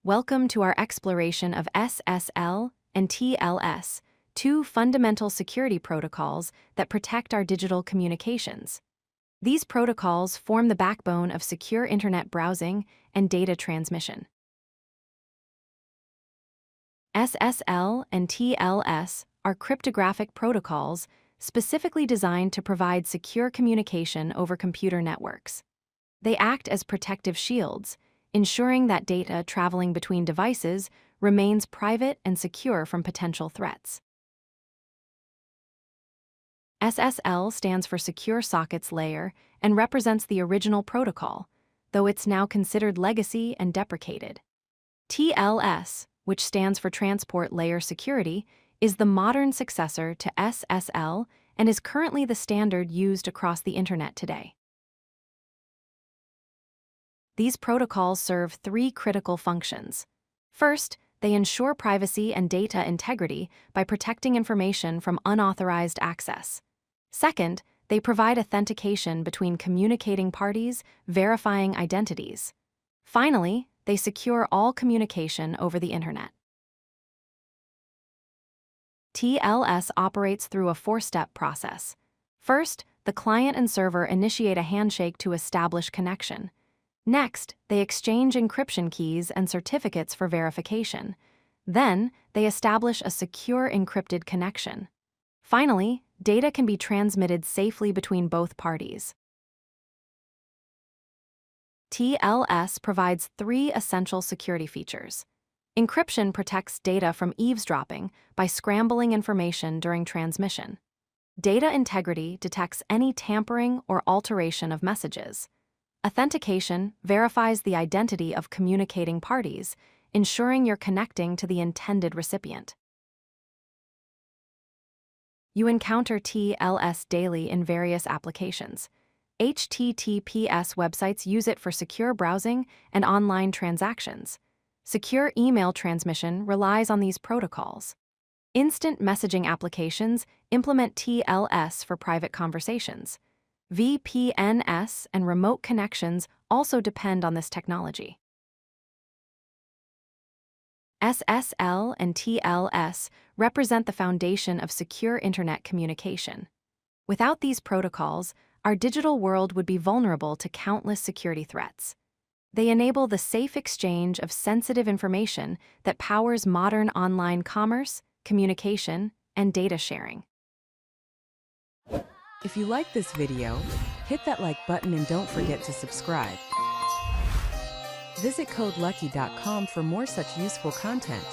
Welcome to our exploration of SSL and TLS, two fundamental security protocols that protect our digital communications. These protocols form the backbone of secure internet browsing and data transmission. SSL and TLS are cryptographic protocols specifically designed to provide secure communication over computer networks. They act as protective shields, ensuring that data traveling between devices remains private and secure from potential threats. SSL stands for Secure Sockets Layer and represents the original protocol, though it's now considered legacy and deprecated. TLS, which stands for Transport Layer Security, is the modern successor to SSL and is currently the standard used across the Internet today. These protocols serve three critical functions. First, they ensure privacy and data integrity by protecting information from unauthorized access. Second, they provide authentication between communicating parties, verifying identities. Finally, they secure all communication over the Internet. TLS operates through a four-step process. First, the client and server initiate a handshake to establish connection. Next, they exchange encryption keys and certificates for verification. Then, they establish a secure encrypted connection. Finally, data can be transmitted safely between both parties. TLS provides three essential security features. Encryption protects data from eavesdropping by scrambling information during transmission. Data integrity detects any tampering or alteration of messages. Authentication verifies the identity of communicating parties, ensuring you're connecting to the intended recipient. You encounter TLS daily in various applications. HTTPS websites use it for secure browsing and online transactions. Secure email transmission relies on these protocols. Instant messaging applications implement TLS for private conversations. VPNs and remote connections also depend on this technology. SSL and TLS represent the foundation of secure internet communication. Without these protocols, our digital world would be vulnerable to countless security threats. They enable the safe exchange of sensitive information that powers modern online commerce, communication, and data sharing. If you like this video, hit that like button and don't forget to subscribe. Visit codelucky.com for more such useful content.